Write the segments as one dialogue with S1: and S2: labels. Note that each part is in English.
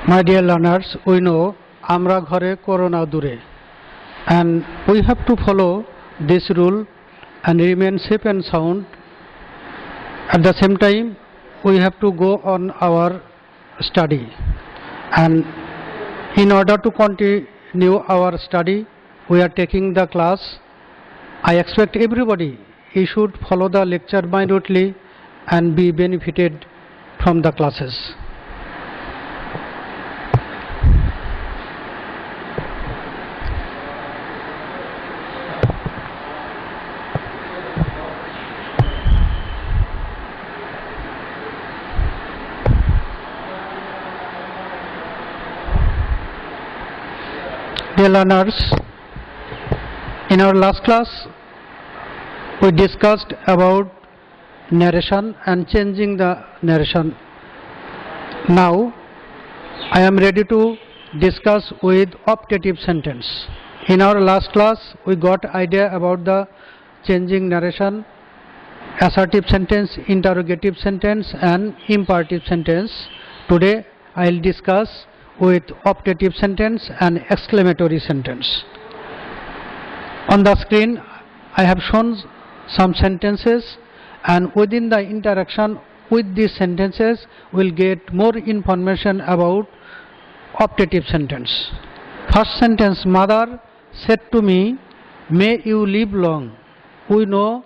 S1: My dear learners, we know Amra Ghore Corona Dure, and we have to follow this rule and remain safe and sound. At the same time, we have to go on our study, and in order to continue our study, we are taking the class. I expect everybody you should follow the lecture minutely and be benefited from the classes. Dear learners, in our last class we discussed about narration and changing the narration. Now I am ready to discuss with optative sentence. In our last class we got idea about the changing narration, assertive sentence, interrogative sentence and imperative sentence. Today I will discuss with optative sentence and exclamatory sentence. On the screen I have shown some sentences, and within the interaction with these sentences we will get more information about optative sentence. First sentence, mother said to me, may you live long. We know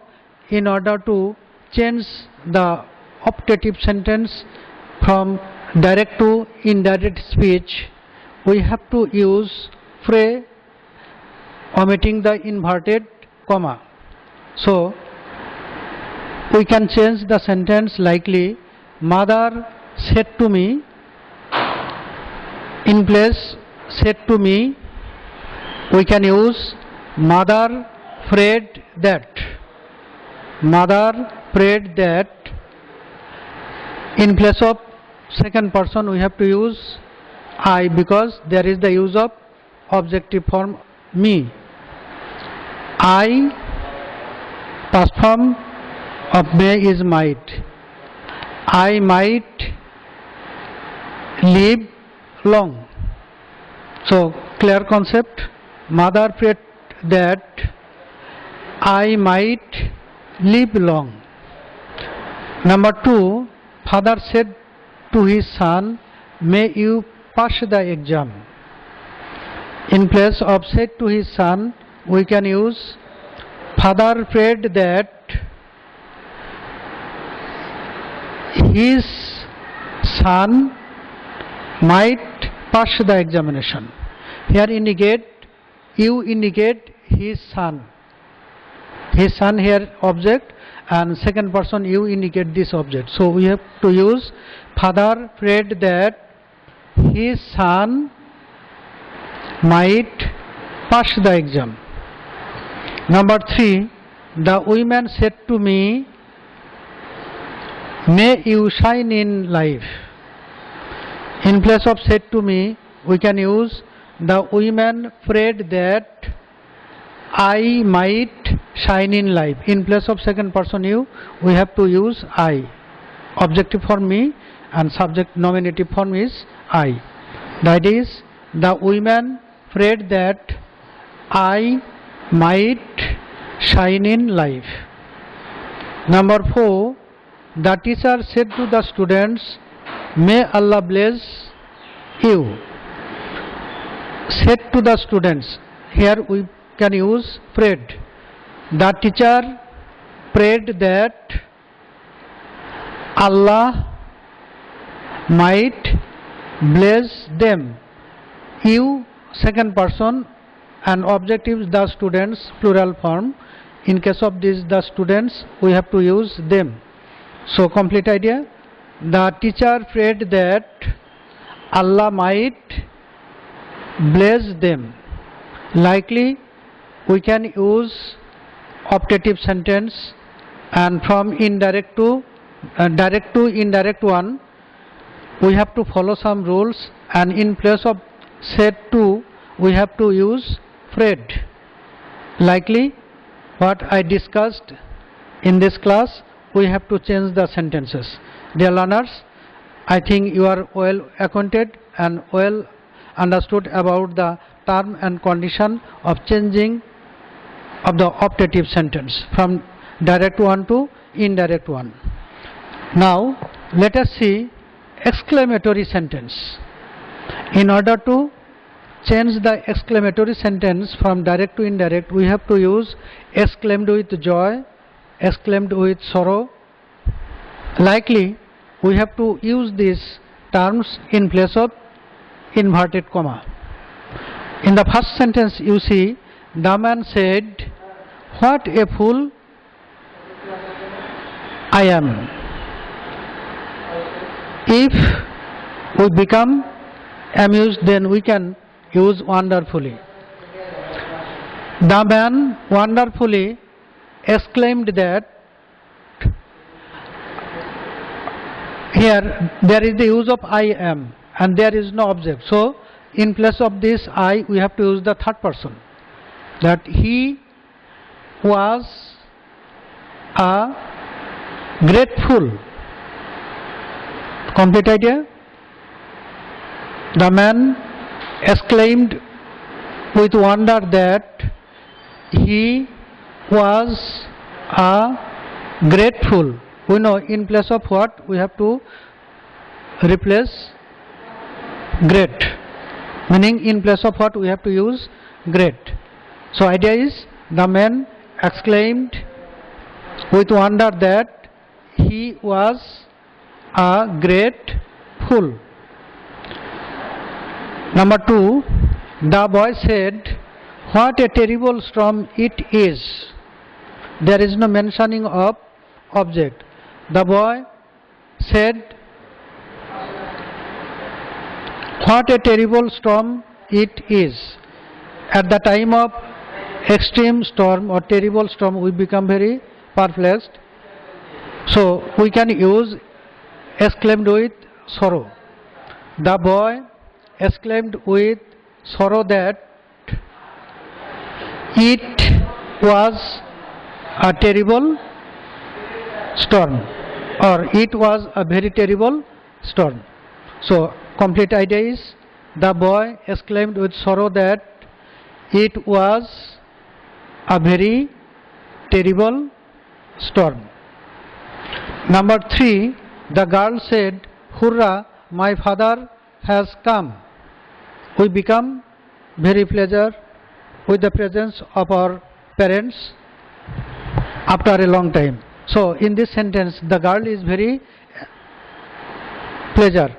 S1: in order to change the optative sentence from direct to indirect speech, we have to use phrase omitting the inverted comma. So we can change the sentence likely, mother said to me, in place said to me we can use mother prayed that. Mother prayed that. In place of second person we have to use I, because there is the use of objective form me. I, past form of may is might. I might live long. So clear concept. Mother prayed that I might live long. Number 2, father said to his son, may you pass the exam. In place of said to his son we can use father prayed that his son might pass the examination. Here you indicate his son. His son here object, and second person you indicate this object. So we have to use father prayed that his son might pass the exam. Number 3, the woman said to me, may you shine in life. In place of said to me we can use the woman prayed that I might shine in life. In place of second person you we have to use I. Objective form me and subject nominative form is I. That is, the woman prayed that I might shine in life. Number 4, the teacher said to the students, may Allah bless you. Said to the students, here we can use prayed. The teacher prayed that Allah might bless them. You, second person, and objective is the students, plural form. In case of this the students we have to use them. So complete idea. The teacher prayed that Allah might bless them. Likely we can use optative sentence, and from indirect to direct to indirect one we have to follow some rules, and in place of said to we have to use prayed. Likely what I discussed in this class we have to change the sentences. Dear learners, I think you are well acquainted and well understood about the term and condition of changing of the optative sentence from direct one to indirect one. Now let us see exclamatory sentence. In order to change the exclamatory sentence from direct to indirect, we have to use exclaimed with joy, exclaimed with sorrow. Likely we have to use these terms in place of inverted comma. In the first sentence you see, the man said, "What a fool I am." If we become amused, then we can use wonderfully. The man wonderfully exclaimed that. Here there is the use of I am and there is no object. So in place of this I, we have to use the third person. That he was a great fool. Complete idea? The man exclaimed with wonder that he was a great fool. We know in place of what we have to replace great, meaning in place of what we have to use great. So idea is, the man exclaimed with wonder that he was a great fool. Number 2, the boy said, "What a terrible storm it is." There is no mentioning of object. The boy said, "What a terrible storm it is." At the time of extreme storm or terrible storm, we become very perplexed. So we can use exclaimed with sorrow. The boy exclaimed with sorrow that it was a terrible storm, or it was a very terrible storm. So complete idea is, the boy exclaimed with sorrow that it was a very terrible storm. Number 3, the girl said, "Hurrah, my father has come." We become very pleased with the presence of our parents after a long time. So in this sentence, the girl is very pleasure.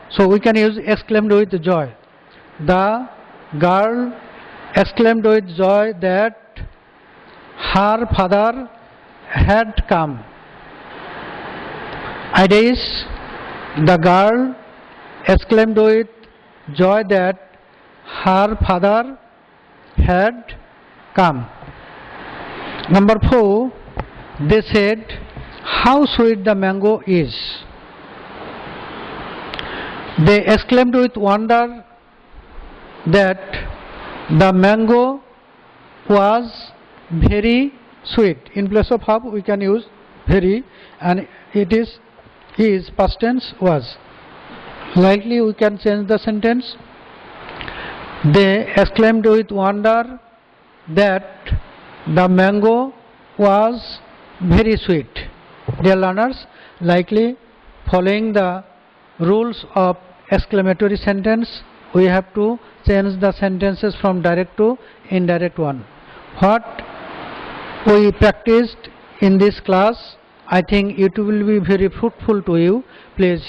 S1: So we can use exclaimed with joy. The girl exclaimed with joy that her father had come. Idea is, the girl exclaimed with joy that her father had come. Number 4, they said, "How sweet the mango is." They exclaimed with wonder that the mango was very sweet. In place of have, we can use very, and it is past tense was. Likely we can change the sentence. They exclaimed with wonder that the mango was very sweet. Dear learners, likely following the rules of exclamatory sentence, we have to change the sentences from direct to indirect one. What we practiced in this class, I think it will be very fruitful to you. Please,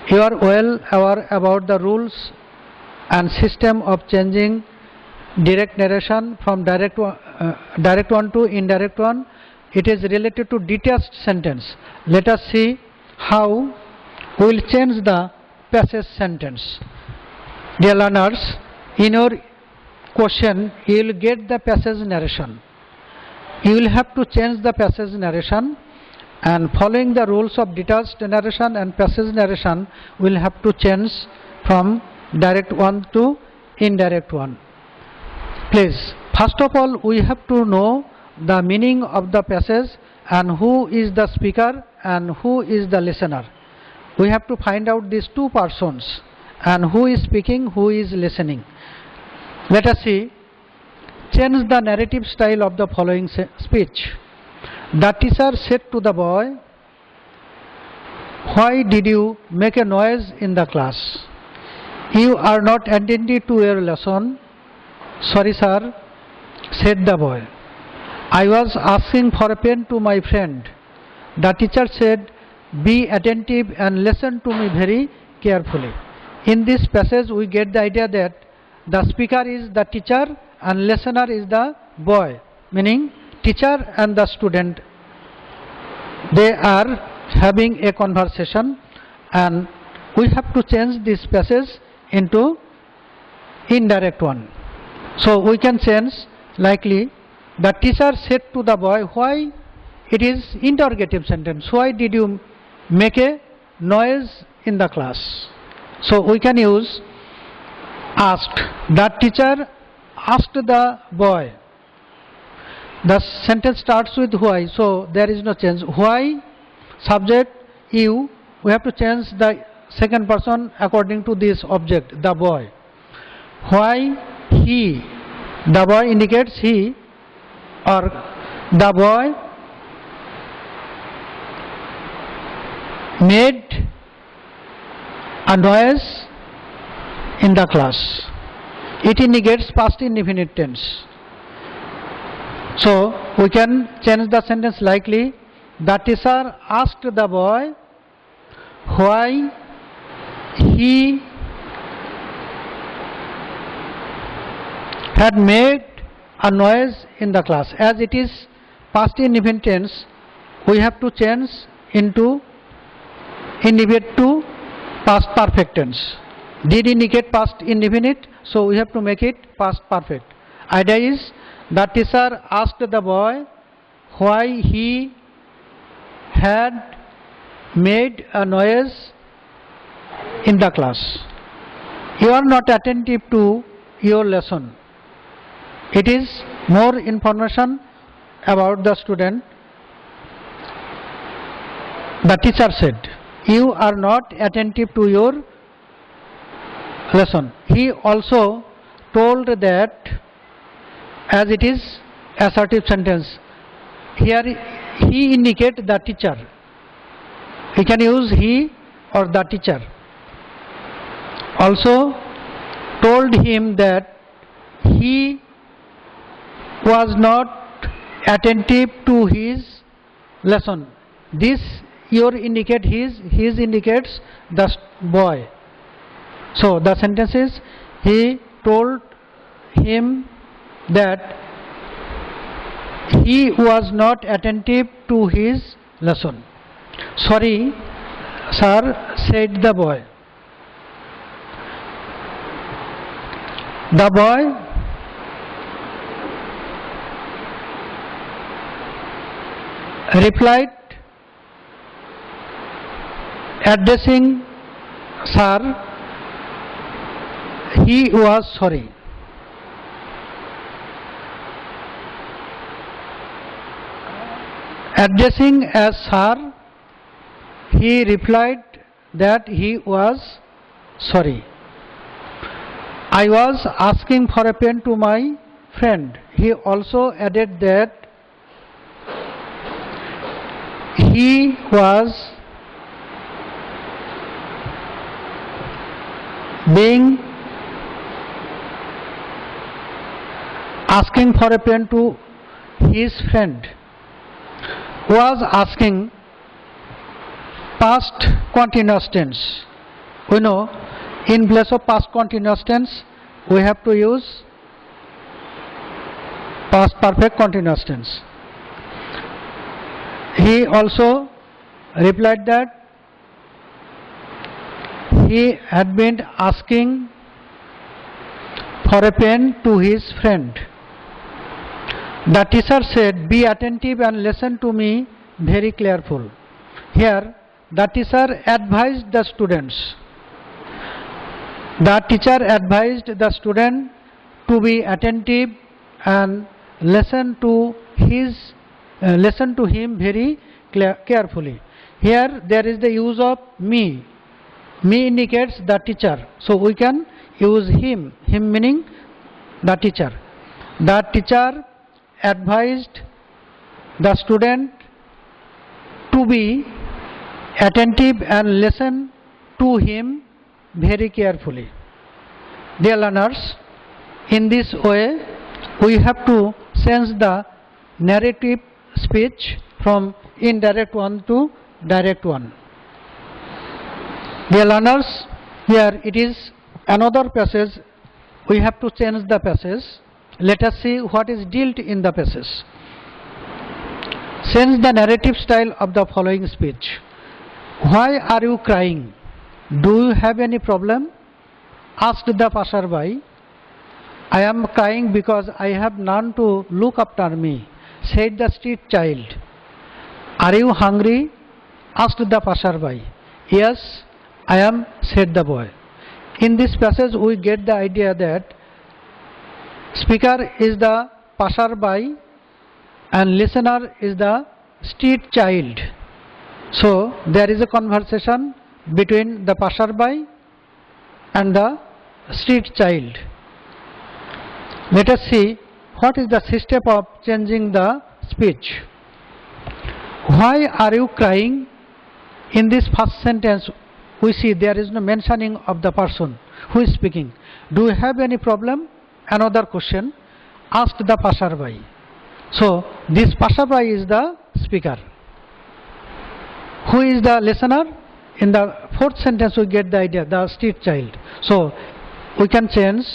S1: you are well aware about the rules and system of changing direct narration from direct one to indirect one. It is related to detached sentence. Let us see how we will change the passage sentence. Dear learners, in your question you will get the passage narration. You will have to change the passage narration, and following the rules of detached narration and passage narration, we will have to change from direct one to indirect one. Please, first of all, we have to know the meaning of the passage and who is the speaker and who is the listener. We have to find out these two persons, and who is speaking, who is listening. Let us see. Change the narrative style of the following speech. The teacher said to the boy, "Why did you make a noise in the class? You are not attentive to your lesson." "Sorry, sir," said the boy. "I was asking for a pen to my friend." The teacher said, "Be attentive and listen to me very carefully." In this passage, we get the idea that the speaker is the teacher and listener is the boy, meaning teacher and the student. They are having a conversation, and we have to change this passage into indirect one. So we can change likely, the teacher said to the boy. Why? It is interrogative sentence. Why did you make a noise in the class? So we can use asked. The teacher asked the boy. The sentence starts with why, so there is no change. Why, subject you, we have to change the second person according to this object, the boy. Why he, the boy indicates he, or the boy made a noise in the class. It indicates past indefinite tense. So we can change the sentence likely. The teacher asked the boy why he had made a noise in the class. As it is past indefinite tense, we have to change into indefinite to past perfect tense. Did indicate past indefinite, so we have to make it past perfect. Idea is, the teacher asked the boy why he had made a noise in the class. You are not attentive to your lesson. It is more information about the student. The teacher said, you are not attentive to your lesson. He also told that, as it is assertive sentence, here he indicate the teacher. We can use he or the teacher. Also told him that he was not attentive to his lesson. This your indicate his indicates the boy. So the sentence is, he told him that he was not attentive to his lesson. Sorry, sir, said the boy. The boy replied, addressing sir, he was sorry. Addressing as sir, he replied that he was sorry. I was asking for a pen to my friend. He also added that he was being asking for a pen to his friend. Was asking, past continuous tense. We know in place of past continuous tense we have to use past perfect continuous tense. He also replied that he had been asking for a pen to his friend. The teacher said, be attentive and listen to me very careful. Here the teacher advised the students. The teacher advised the student to be attentive and listen to him very carefully. Here there is the use of me. Me indicates the teacher, so we can use him. Him meaning the teacher. The teacher advised the student to be attentive and listen to him very carefully. Dear learners, in this way we have to change the narrative speech from indirect one to direct one. Dear learners, here it is another passage. We have to change the passage. Let us see what is dealt in the passage. Change the narrative style of the following speech. Why are you crying? Do you have any problem? Asked the passerby. I am crying because I have none to look after me, said the street child. Are you hungry? Asked the passerby. Yes, I am, said the boy. In this passage we get the idea that speaker is the passerby and listener is the street child. So there is a conversation between the passerby and the street child. Let us see what is the step of changing the speech. Why are you crying? In this first sentence we see there is no mentioning of the person who is speaking. Do you have any problem? Another question. Asked the passerby. So this passerby is the speaker. Who is the listener? In the fourth sentence we get the idea, the street child. So we can change.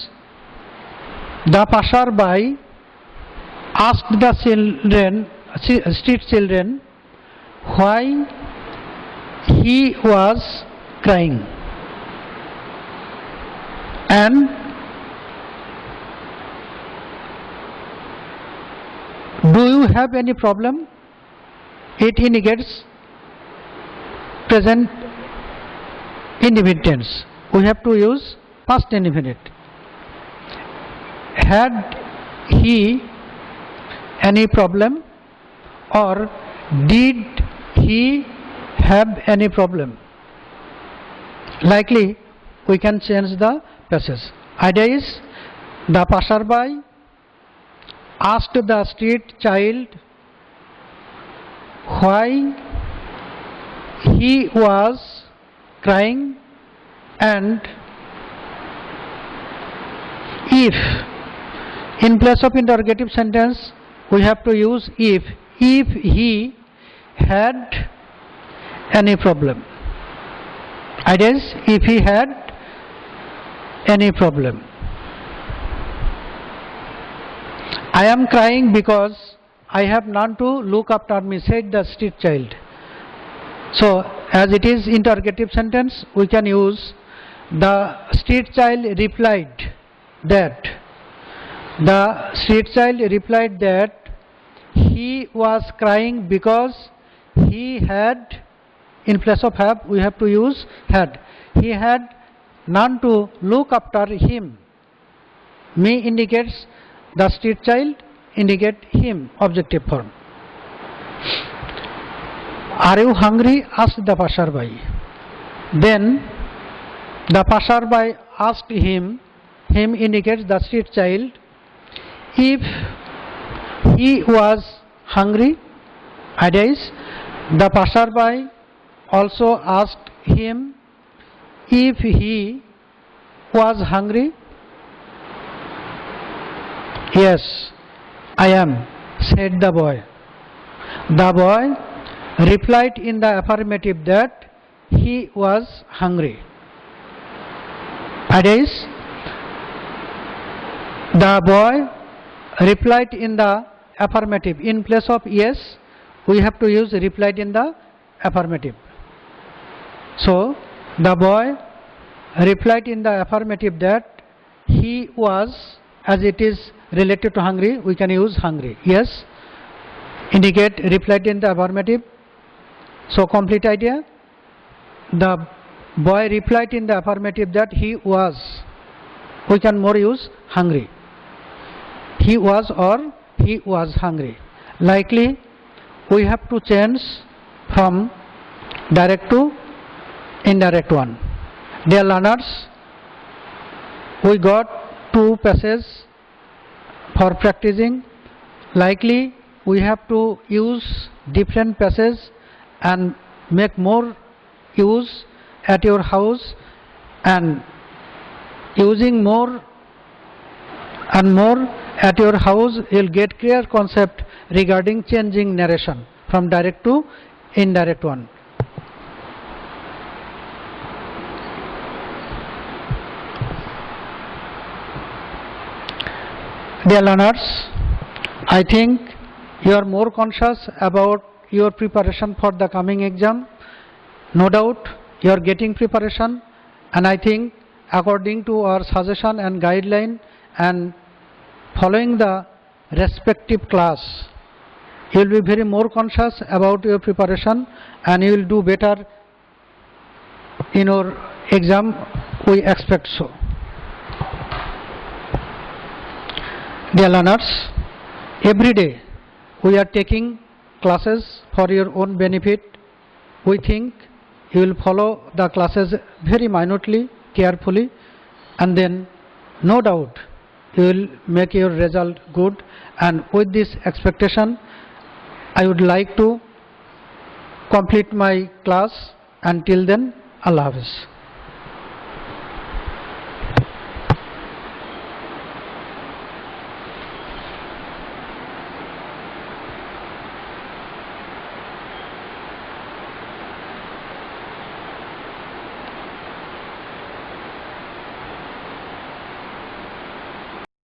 S1: The passerby asked the children, street children, why he was crying. And do you have any problem? It indicates present indefinite tense. We have to use past indefinite. Had he any problem, or did he have any problem? Likely we can change the passage. Idea is the passerby asked the street child why he was crying, and if in place of interrogative sentence we have to use if he had any problem. Idea is if he had any problem. I am crying because I have none to look after me, said the street child. So as it is interrogative sentence we can use the street child replied that. The street child replied that he was crying because he had, in place of have we have to use had. He had none to look after him. Me indicates the street child, indicate him, objective form. Are you hungry? Asked the passerby. Then the passerby asked him indicates the street child, if he was hungry. Idea is the passerby also asked him if he was hungry. Yes, I am, said the boy. The boy replied in the affirmative that he was hungry. Idea is the boy replied in the affirmative. In place of yes we have to use replied in the affirmative. So the boy replied in the affirmative that he was, as it is related to hungry we can use hungry. Yes indicate replied in the affirmative. So complete idea. The boy replied in the affirmative that he was, we can more use hungry. He was or he was hungry. Likely we have to change from direct to indirect one. Dear learners, we got 2 passages for practicing. Likely we have to use different passages and make more use at your house, and using more and more at your house you'll get clear concept regarding changing narration from direct to indirect one. Dear learners, I think you are more conscious about your preparation for the coming exam. No doubt you are getting preparation, and I think according to our suggestion and guideline and following the respective class, you will be very more conscious about your preparation and you will do better in your exam. We expect so. Dear learners, every day we are taking classes for your own benefit. We think you will follow the classes very minutely, carefully, and then no doubt you will make your result good. And with this expectation, I would like to complete my class. Until then, Allah Hafiz.